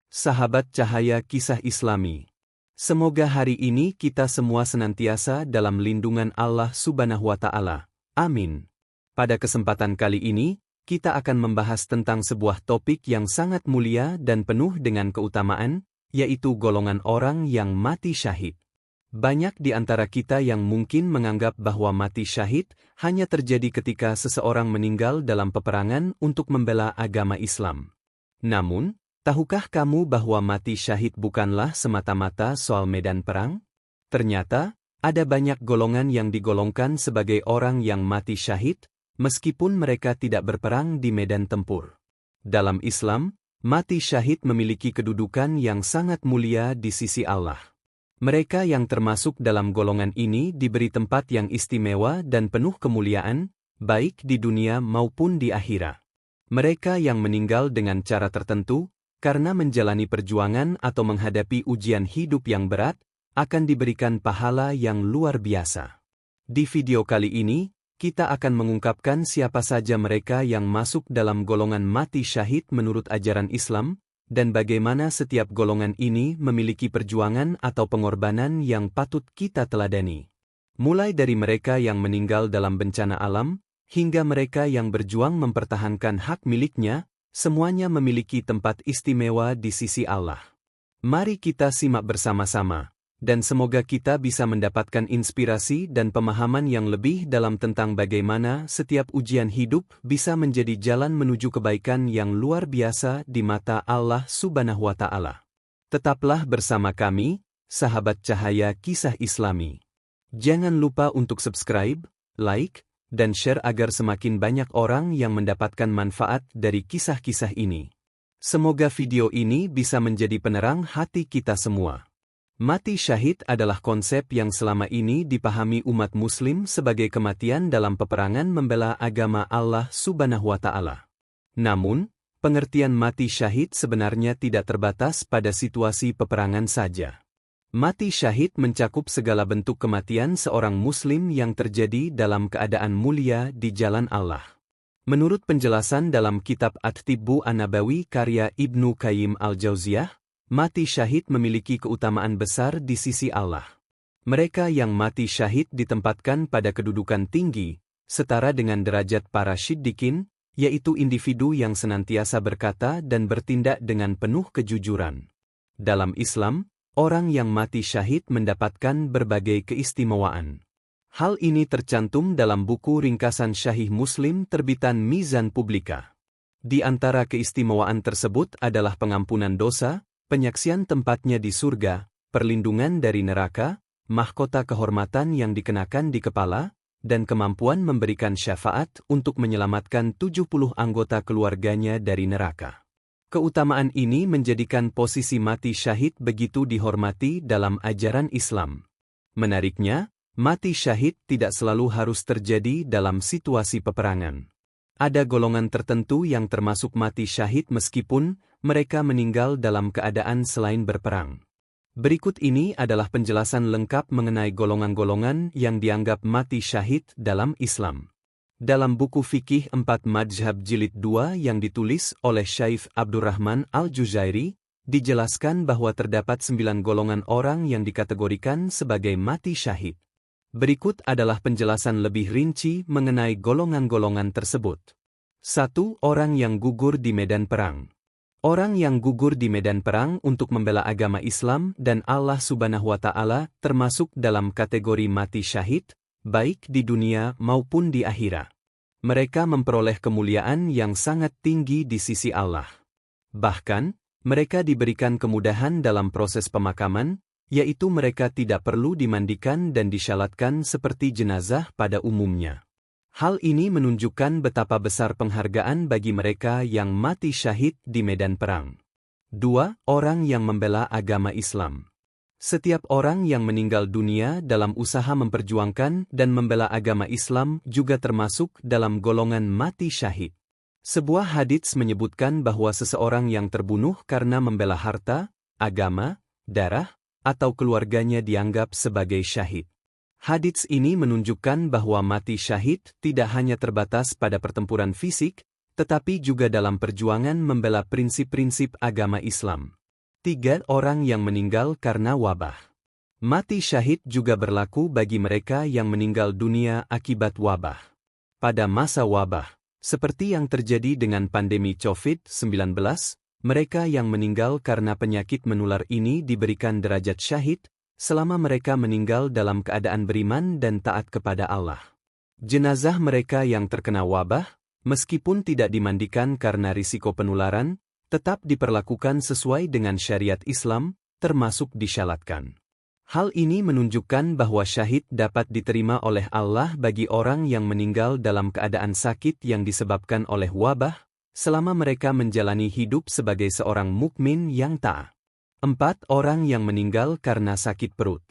Sahabat cahaya kisah Islami. Semoga hari ini kita semua senantiasa dalam lindungan Allah Subhanahu wa Ta'ala. Amin. Pada kesempatan kali ini, kita akan membahas tentang sebuah topik yang sangat mulia dan penuh dengan keutamaan, yaitu golongan orang yang mati syahid. Banyak di antara kita yang mungkin menganggap bahwa mati syahid hanya terjadi ketika seseorang meninggal dalam peperangan untuk membela agama Islam. Namun, tahukah kamu bahwa mati syahid bukanlah semata-mata soal medan perang? Ternyata, ada banyak golongan yang digolongkan sebagai orang yang mati syahid, meskipun mereka tidak berperang di medan tempur. Dalam Islam, mati syahid memiliki kedudukan yang sangat mulia di sisi Allah. Mereka yang termasuk dalam golongan ini diberi tempat yang istimewa dan penuh kemuliaan, baik di dunia maupun di akhirat. Mereka yang meninggal dengan cara tertentu, karena menjalani perjuangan atau menghadapi ujian hidup yang berat, akan diberikan pahala yang luar biasa. Di video kali ini, kita akan mengungkapkan siapa saja mereka yang masuk dalam golongan mati syahid menurut ajaran Islam, dan bagaimana setiap golongan ini memiliki perjuangan atau pengorbanan yang patut kita teladani. Mulai dari mereka yang meninggal dalam bencana alam, hingga mereka yang berjuang mempertahankan hak miliknya, semuanya memiliki tempat istimewa di sisi Allah. Mari kita simak bersama-sama, dan semoga kita bisa mendapatkan inspirasi dan pemahaman yang lebih dalam tentang bagaimana setiap ujian hidup bisa menjadi jalan menuju kebaikan yang luar biasa di mata Allah Subhanahu wa Ta'ala. Tetaplah bersama kami, sahabat cahaya kisah Islami. Jangan lupa untuk subscribe, like, dan share agar semakin banyak orang yang mendapatkan manfaat dari kisah-kisah ini. Semoga video ini bisa menjadi penerang hati kita semua. Mati syahid adalah konsep yang selama ini dipahami umat muslim sebagai kematian dalam peperangan membela agama Allah Subhanahu wa Ta'ala. Namun, pengertian mati syahid sebenarnya tidak terbatas pada situasi peperangan saja. Mati syahid mencakup segala bentuk kematian seorang muslim yang terjadi dalam keadaan mulia di jalan Allah. Menurut penjelasan dalam kitab At-Tibbu An-Nabawi karya Ibnu Qayyim Al-Jauziyah, mati syahid memiliki keutamaan besar di sisi Allah. Mereka yang mati syahid ditempatkan pada kedudukan tinggi, setara dengan derajat para syiddiqin, yaitu individu yang senantiasa berkata dan bertindak dengan penuh kejujuran. Dalam Islam, orang yang mati syahid mendapatkan berbagai keistimewaan. Hal ini tercantum dalam buku ringkasan Syahih Muslim terbitan Mizan Publika. Di antara keistimewaan tersebut adalah pengampunan dosa, penyaksian tempatnya di surga, perlindungan dari neraka, mahkota kehormatan yang dikenakan di kepala, dan kemampuan memberikan syafaat untuk menyelamatkan 70 anggota keluarganya dari neraka. Keutamaan ini menjadikan posisi mati syahid begitu dihormati dalam ajaran Islam. Menariknya, mati syahid tidak selalu harus terjadi dalam situasi peperangan. Ada golongan tertentu yang termasuk mati syahid meskipun mereka meninggal dalam keadaan selain berperang. Berikut ini adalah penjelasan lengkap mengenai golongan-golongan yang dianggap mati syahid dalam Islam. Dalam buku Fikih 4 Madhhab Jilid 2 yang ditulis oleh Syaikh Abdurrahman Al-Juzairi, dijelaskan bahwa terdapat 9 golongan orang yang dikategorikan sebagai mati syahid. Berikut adalah penjelasan lebih rinci mengenai golongan-golongan tersebut. 1. Orang yang gugur di medan perang. Orang yang gugur di medan perang untuk membela agama Islam dan Allah Subhanahu wa Ta'ala termasuk dalam kategori mati syahid, baik di dunia maupun di akhirat. Mereka memperoleh kemuliaan yang sangat tinggi di sisi Allah. Bahkan, mereka diberikan kemudahan dalam proses pemakaman, yaitu mereka tidak perlu dimandikan dan disyalatkan seperti jenazah pada umumnya. Hal ini menunjukkan betapa besar penghargaan bagi mereka yang mati syahid di medan perang. 2. Orang yang membela agama Islam. Setiap orang yang meninggal dunia dalam usaha memperjuangkan dan membela agama Islam juga termasuk dalam golongan mati syahid. Sebuah hadits menyebutkan bahwa seseorang yang terbunuh karena membela harta, agama, darah, atau keluarganya dianggap sebagai syahid. Hadits ini menunjukkan bahwa mati syahid tidak hanya terbatas pada pertempuran fisik, tetapi juga dalam perjuangan membela prinsip-prinsip agama Islam. 3 orang yang meninggal karena wabah. Mati syahid juga berlaku bagi mereka yang meninggal dunia akibat wabah. Pada masa wabah, seperti yang terjadi dengan pandemi COVID-19, mereka yang meninggal karena penyakit menular ini diberikan derajat syahid, selama mereka meninggal dalam keadaan beriman dan taat kepada Allah. Jenazah mereka yang terkena wabah, meskipun tidak dimandikan karena risiko penularan, tetap diperlakukan sesuai dengan syariat Islam, termasuk disyalatkan. Hal ini menunjukkan bahwa syahid dapat diterima oleh Allah bagi orang yang meninggal dalam keadaan sakit yang disebabkan oleh wabah, selama mereka menjalani hidup sebagai seorang mukmin yang taat. 4 orang yang meninggal karena sakit perut.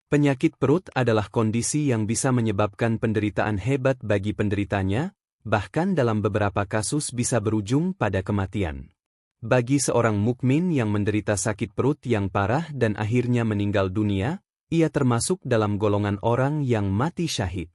Penyakit perut adalah kondisi yang bisa menyebabkan penderitaan hebat bagi penderitanya, bahkan dalam beberapa kasus bisa berujung pada kematian. Bagi seorang mukmin yang menderita sakit perut yang parah dan akhirnya meninggal dunia, ia termasuk dalam golongan orang yang mati syahid.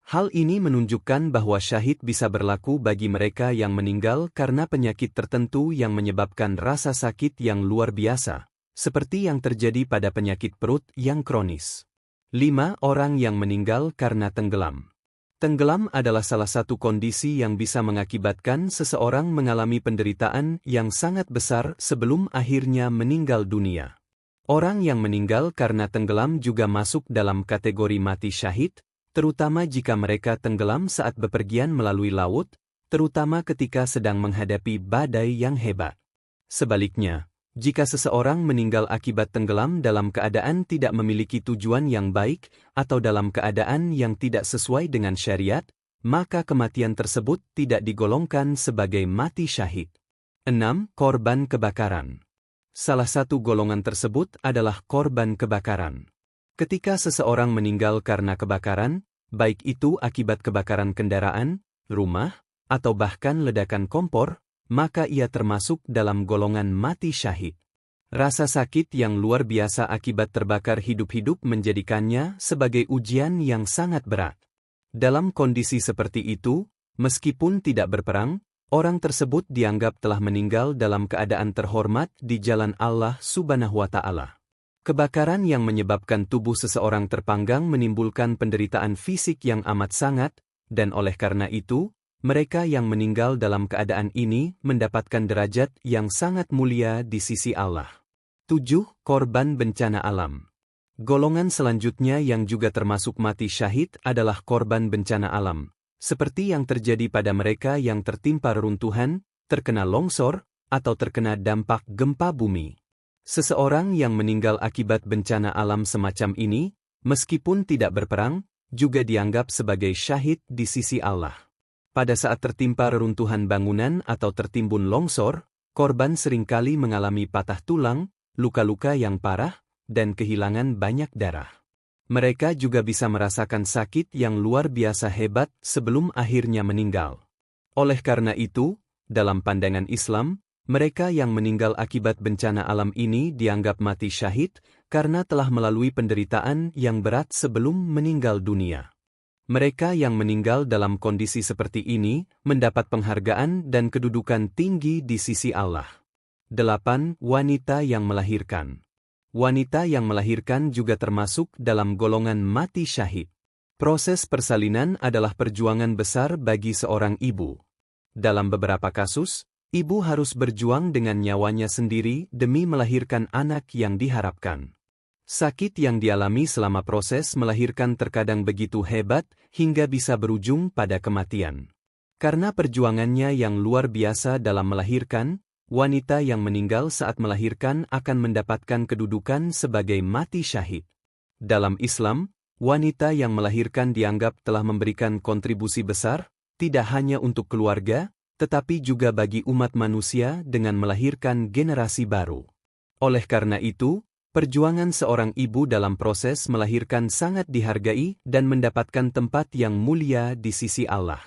Hal ini menunjukkan bahwa syahid bisa berlaku bagi mereka yang meninggal karena penyakit tertentu yang menyebabkan rasa sakit yang luar biasa, seperti yang terjadi pada penyakit perut yang kronis. 5 orang yang meninggal karena tenggelam. Tenggelam adalah salah satu kondisi yang bisa mengakibatkan seseorang mengalami penderitaan yang sangat besar sebelum akhirnya meninggal dunia. Orang yang meninggal karena tenggelam juga masuk dalam kategori mati syahid, terutama jika mereka tenggelam saat bepergian melalui laut, terutama ketika sedang menghadapi badai yang hebat. Sebaliknya, jika seseorang meninggal akibat tenggelam dalam keadaan tidak memiliki tujuan yang baik atau dalam keadaan yang tidak sesuai dengan syariat, maka kematian tersebut tidak digolongkan sebagai mati syahid. 6 korban kebakaran. Salah satu golongan tersebut adalah korban kebakaran. Ketika seseorang meninggal karena kebakaran, baik itu akibat kebakaran kendaraan, rumah, atau bahkan ledakan kompor, maka ia termasuk dalam golongan mati syahid. Rasa sakit yang luar biasa akibat terbakar hidup-hidup menjadikannya sebagai ujian yang sangat berat. Dalam kondisi seperti itu, meskipun tidak berperang, orang tersebut dianggap telah meninggal dalam keadaan terhormat di jalan Allah Subhanahu wa Ta'ala. Kebakaran yang menyebabkan tubuh seseorang terpanggang menimbulkan penderitaan fisik yang amat sangat, dan oleh karena itu, mereka yang meninggal dalam keadaan ini mendapatkan derajat yang sangat mulia di sisi Allah. 7 korban bencana alam. Golongan selanjutnya yang juga termasuk mati syahid adalah korban bencana alam, seperti yang terjadi pada mereka yang tertimpa reruntuhan, terkena longsor, atau terkena dampak gempa bumi. Seseorang yang meninggal akibat bencana alam semacam ini, meskipun tidak berperang, juga dianggap sebagai syahid di sisi Allah. Pada saat tertimpa reruntuhan bangunan atau tertimbun longsor, korban seringkali mengalami patah tulang, luka-luka yang parah, dan kehilangan banyak darah. Mereka juga bisa merasakan sakit yang luar biasa hebat sebelum akhirnya meninggal. Oleh karena itu, dalam pandangan Islam, mereka yang meninggal akibat bencana alam ini dianggap mati syahid karena telah melalui penderitaan yang berat sebelum meninggal dunia. Mereka yang meninggal dalam kondisi seperti ini mendapat penghargaan dan kedudukan tinggi di sisi Allah. 8 wanita yang melahirkan. Wanita yang melahirkan juga termasuk dalam golongan mati syahid. Proses persalinan adalah perjuangan besar bagi seorang ibu. Dalam beberapa kasus, ibu harus berjuang dengan nyawanya sendiri demi melahirkan anak yang diharapkan. Sakit yang dialami selama proses melahirkan terkadang begitu hebat hingga bisa berujung pada kematian. Karena perjuangannya yang luar biasa dalam melahirkan, wanita yang meninggal saat melahirkan akan mendapatkan kedudukan sebagai mati syahid. Dalam Islam, wanita yang melahirkan dianggap telah memberikan kontribusi besar, tidak hanya untuk keluarga, tetapi juga bagi umat manusia dengan melahirkan generasi baru. Oleh karena itu, perjuangan seorang ibu dalam proses melahirkan sangat dihargai dan mendapatkan tempat yang mulia di sisi Allah.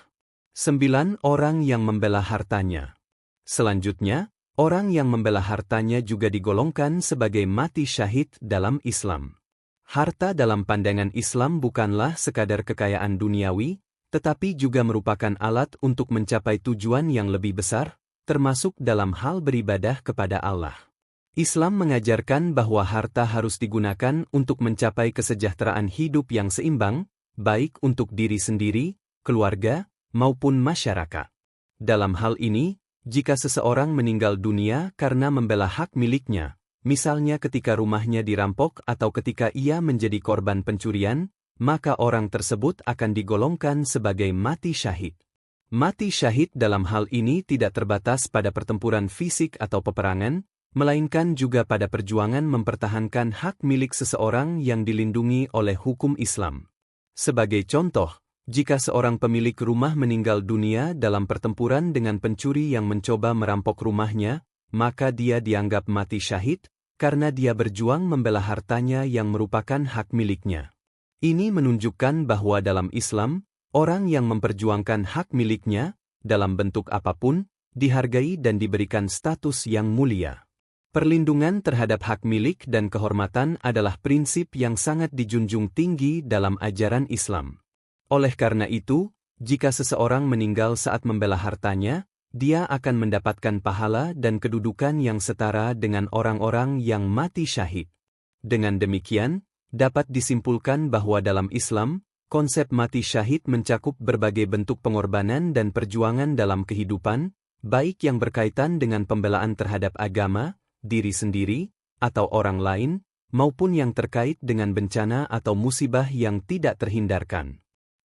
9 orang yang membela hartanya. Selanjutnya, orang yang membela hartanya juga digolongkan sebagai mati syahid dalam Islam. Harta dalam pandangan Islam bukanlah sekadar kekayaan duniawi, tetapi juga merupakan alat untuk mencapai tujuan yang lebih besar, termasuk dalam hal beribadah kepada Allah. Islam mengajarkan bahwa harta harus digunakan untuk mencapai kesejahteraan hidup yang seimbang, baik untuk diri sendiri, keluarga, maupun masyarakat. Dalam hal ini, jika seseorang meninggal dunia karena membela hak miliknya, misalnya ketika rumahnya dirampok atau ketika ia menjadi korban pencurian, maka orang tersebut akan digolongkan sebagai mati syahid. Mati syahid dalam hal ini tidak terbatas pada pertempuran fisik atau peperangan, melainkan juga pada perjuangan mempertahankan hak milik seseorang yang dilindungi oleh hukum Islam. Sebagai contoh, jika seorang pemilik rumah meninggal dunia dalam pertempuran dengan pencuri yang mencoba merampok rumahnya, maka dia dianggap mati syahid, karena dia berjuang membela hartanya yang merupakan hak miliknya. Ini menunjukkan bahwa dalam Islam, orang yang memperjuangkan hak miliknya, dalam bentuk apapun, dihargai dan diberikan status yang mulia. Perlindungan terhadap hak milik dan kehormatan adalah prinsip yang sangat dijunjung tinggi dalam ajaran Islam. Oleh karena itu, jika seseorang meninggal saat membela hartanya, dia akan mendapatkan pahala dan kedudukan yang setara dengan orang-orang yang mati syahid. Dengan demikian, dapat disimpulkan bahwa dalam Islam, konsep mati syahid mencakup berbagai bentuk pengorbanan dan perjuangan dalam kehidupan, baik yang berkaitan dengan pembelaan terhadap agama, diri sendiri, atau orang lain, maupun yang terkait dengan bencana atau musibah yang tidak terhindarkan.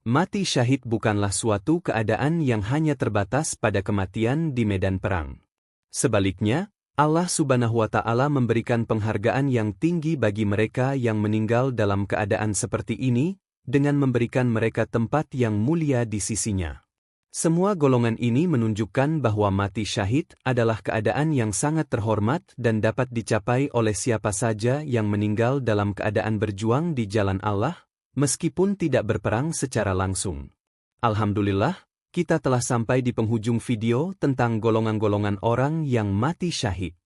Mati syahid bukanlah suatu keadaan yang hanya terbatas pada kematian di medan perang. Sebaliknya, Allah Subhanahu wa Ta'ala memberikan penghargaan yang tinggi bagi mereka yang meninggal dalam keadaan seperti ini, dengan memberikan mereka tempat yang mulia di sisinya. Semua golongan ini menunjukkan bahwa mati syahid adalah keadaan yang sangat terhormat dan dapat dicapai oleh siapa saja yang meninggal dalam keadaan berjuang di jalan Allah, meskipun tidak berperang secara langsung. Alhamdulillah, kita telah sampai di penghujung video tentang golongan-golongan orang yang mati syahid.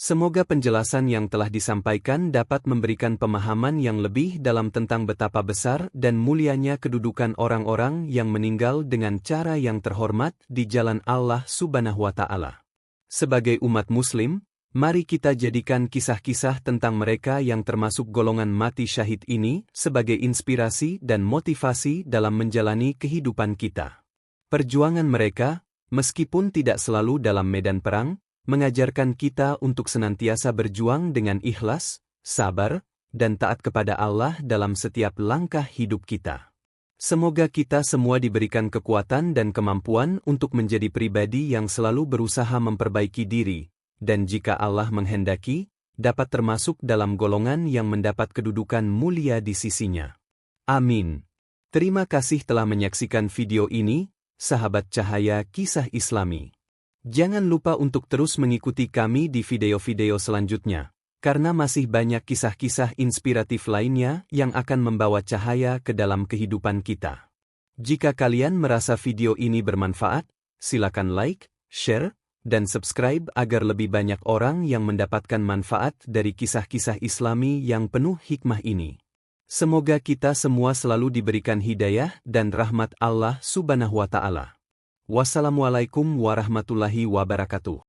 Semoga penjelasan yang telah disampaikan dapat memberikan pemahaman yang lebih dalam tentang betapa besar dan mulianya kedudukan orang-orang yang meninggal dengan cara yang terhormat di jalan Allah Subhanahu wa Ta'ala. Sebagai umat Muslim, mari kita jadikan kisah-kisah tentang mereka yang termasuk golongan mati syahid ini sebagai inspirasi dan motivasi dalam menjalani kehidupan kita. Perjuangan mereka, meskipun tidak selalu dalam medan perang, mengajarkan kita untuk senantiasa berjuang dengan ikhlas, sabar, dan taat kepada Allah dalam setiap langkah hidup kita. Semoga kita semua diberikan kekuatan dan kemampuan untuk menjadi pribadi yang selalu berusaha memperbaiki diri, dan jika Allah menghendaki, dapat termasuk dalam golongan yang mendapat kedudukan mulia di sisinya. Amin. Terima kasih telah menyaksikan video ini, sahabat cahaya kisah Islami. Jangan lupa untuk terus mengikuti kami di video-video selanjutnya, karena masih banyak kisah-kisah inspiratif lainnya yang akan membawa cahaya ke dalam kehidupan kita. Jika kalian merasa video ini bermanfaat, silakan like, share, dan subscribe agar lebih banyak orang yang mendapatkan manfaat dari kisah-kisah Islami yang penuh hikmah ini. Semoga kita semua selalu diberikan hidayah dan rahmat Allah Subhanahu wa Ta'ala. Wassalamualaikum warahmatullahi wabarakatuh.